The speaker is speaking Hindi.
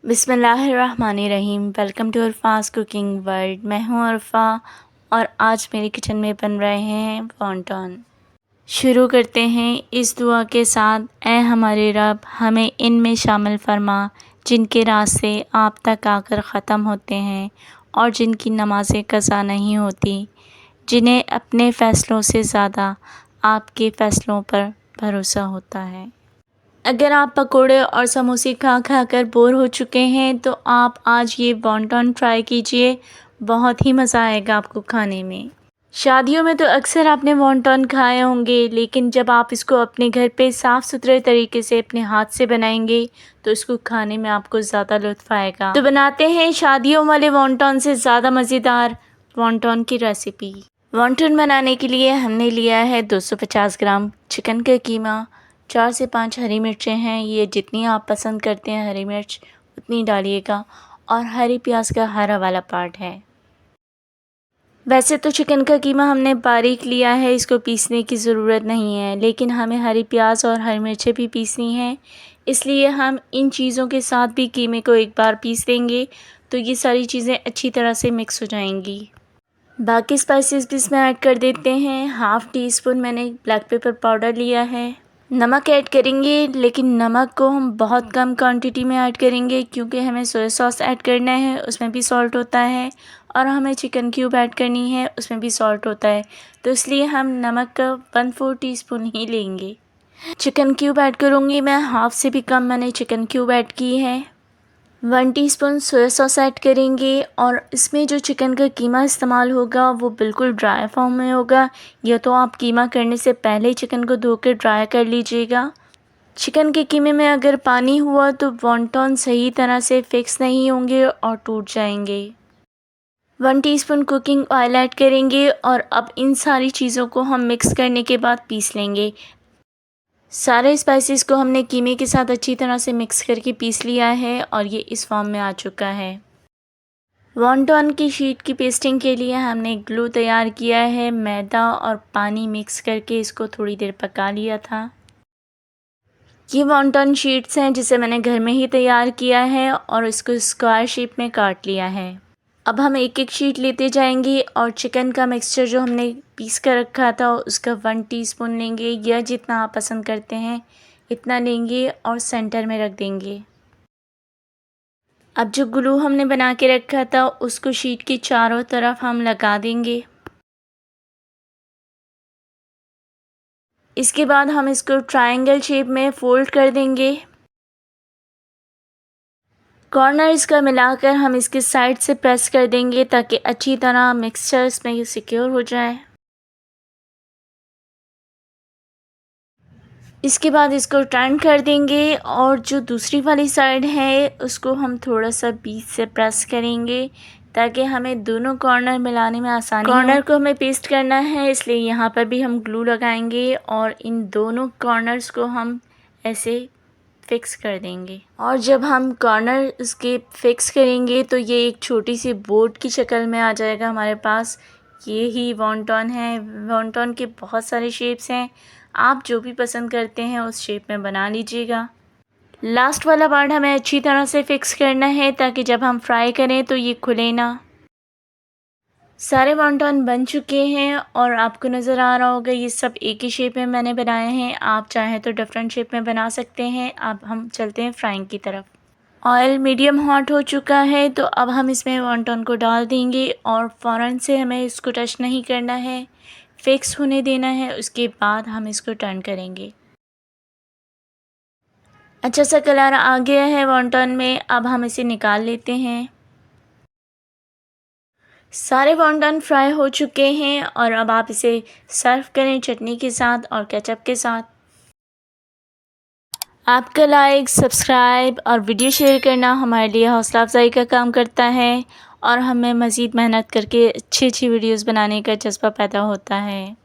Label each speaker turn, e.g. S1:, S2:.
S1: बिस्मिल्लाहिर्रहमानिर्रहीम। Welcome to Arfa's cooking world. मैं हूँ अरफ़ा और आज मेरे किचन में बन रहे हैं वॉन्टॉन। शुरू करते हैं इस दुआ के साथ, ऐ हमारे रब हमें इनमें शामिल फरमा जिनके रास्ते आप तक आकर ख़त्म होते हैं और जिनकी नमाज़ें क़ज़ा नहीं होती, जिन्हें अपने फ़ैसलों से ज़्यादा आपके फ़ैसलों पर भरोसा होता है। अगर आप पकोड़े और समोसे खा खा कर बोर हो चुके हैं तो आप आज ये वॉन्टॉन ट्राई कीजिए, बहुत ही मज़ा आएगा आपको खाने में। शादियों में तो अक्सर आपने वॉन्टॉन खाए होंगे, लेकिन जब आप इसको अपने घर पे साफ़ सुथरे तरीके से अपने हाथ से बनाएंगे तो इसको खाने में आपको ज़्यादा लुत्फ़ आएगा। तो बनाते हैं शादियों वाले वॉन्टॉन से ज़्यादा मज़ेदार वॉन्टॉन की रेसिपी। वॉन्टॉन बनाने के लिए हमने लिया है 250 ग्राम चिकन का कीमा, 4 से 5 हरी मिर्चें हैं। ये जितनी आप पसंद करते हैं हरी मिर्च उतनी डालिएगा, और हरी प्याज का हरा वाला पार्ट है। वैसे तो चिकन का कीमा हमने बारीक लिया है, इसको पीसने की ज़रूरत नहीं है, लेकिन हमें हरी प्याज और हरी मिर्चें भी पीसनी हैं, इसलिए हम इन चीज़ों के साथ भी कीमे को एक बार पीस देंगे तो ये सारी चीज़ें अच्छी तरह से मिक्स हो जाएंगी। बाकी स्पाइसेस भी इसमें ऐड कर देते हैं। हाफ़ टी स्पून मैंने ब्लैक पेपर पाउडर लिया है। नमक ऐड करेंगे, लेकिन नमक को हम बहुत कम क्वांटिटी में ऐड करेंगे क्योंकि हमें सोया सॉस ऐड करना है, उसमें भी सॉल्ट होता है, और हमें चिकन क्यूब ऐड करनी है, उसमें भी सॉल्ट होता है, तो इसलिए हम नमक का 1/4 टीस्पून ही लेंगे। चिकन क्यूब ऐड करूँगी मैं, हाफ़ से भी कम मैंने चिकन क्यूब ऐड की है। 1 टीस्पून सोया सॉस ऐड करेंगे, और इसमें जो चिकन का कीमा इस्तेमाल होगा वो बिल्कुल ड्राई फॉर्म में होगा, या तो आप कीमा करने से पहले चिकन को धो कर ड्राई कर लीजिएगा। चिकन के कीमे में अगर पानी हुआ तो वॉन्टॉन सही तरह से फिक्स नहीं होंगे और टूट जाएंगे। 1 टीस्पून कुकिंग ऑयल ऐड करेंगे, और अब इन सारी चीज़ों को हम मिक्स करने के बाद पीस लेंगे। सारे स्पाइसेस को हमने कीमे के साथ अच्छी तरह से मिक्स करके पीस लिया है और ये इस फॉर्म में आ चुका है। वॉन्टॉन की शीट की पेस्टिंग के लिए हमने ग्लू तैयार किया है। मैदा और पानी मिक्स करके इसको थोड़ी देर पका लिया था। ये वॉन्टॉन शीट्स हैं जिसे मैंने घर में ही तैयार किया है और इसको स्क्वायर शेप में काट लिया है। अब हम एक एक शीट लेते जाएंगे और चिकन का मिक्सचर जो हमने पीस कर रखा था उसका 1 टीस्पून लेंगे, या जितना आप पसंद करते हैं इतना लेंगे, और सेंटर में रख देंगे। अब जो ग्लू हमने बना के रखा था उसको शीट के चारों तरफ हम लगा देंगे। इसके बाद हम इसको ट्रायंगल शेप में फ़ोल्ड कर देंगे। कॉर्नर्स का मिलाकर हम इसके साइड से प्रेस कर देंगे ताकि अच्छी तरह मिक्सचर इसमें सिक्योर हो जाए। इसके बाद इसको टर्न कर देंगे, और जो दूसरी वाली साइड है उसको हम थोड़ा सा बीच से प्रेस करेंगे ताकि हमें दोनों कॉर्नर मिलाने में आसानी हो। कॉर्नर को हमें पेस्ट करना है, इसलिए यहाँ पर भी हम ग्लू लगाएंगे और इन दोनों कॉर्नर्स को हम ऐसे फिक्स कर देंगे। और जब हम कॉर्नर इसके फिक्स करेंगे तो ये एक छोटी सी बोर्ड की शक्ल में आ जाएगा हमारे पास। ये ही वॉन्टॉन है। वॉन्टॉन के बहुत सारे शेप्स हैं, आप जो भी पसंद करते हैं उस शेप में बना लीजिएगा। लास्ट वाला पार्ट हमें अच्छी तरह से फिक्स करना है ताकि जब हम फ्राई करें तो ये खुले ना। सारे वॉन्टॉन बन चुके हैं और आपको नज़र आ रहा होगा ये सब एक ही शेप में मैंने बनाए हैं। आप चाहें तो डिफरेंट शेप में बना सकते हैं। अब हम चलते हैं फ्राइंग की तरफ। ऑयल मीडियम हॉट हो चुका है तो अब हम इसमें वॉन्टॉन को डाल देंगे और फ़ौरन से हमें इसको टच नहीं करना है, फिक्स होने देना है। उसके बाद हम इसको टर्न करेंगे। अच्छा सा कलर आ गया है वॉन्टॉन में, अब हम इसे निकाल लेते हैं। सारे वॉन्टॉन फ्राई हो चुके हैं और अब आप इसे सर्व करें चटनी के साथ और केचप के साथ। आपका लाइक, सब्सक्राइब और वीडियो शेयर करना हमारे लिए हौसला अफजाई का काम करता है और हमें मज़ीद मेहनत करके अच्छी वीडियोस बनाने का जज्बा पैदा होता है।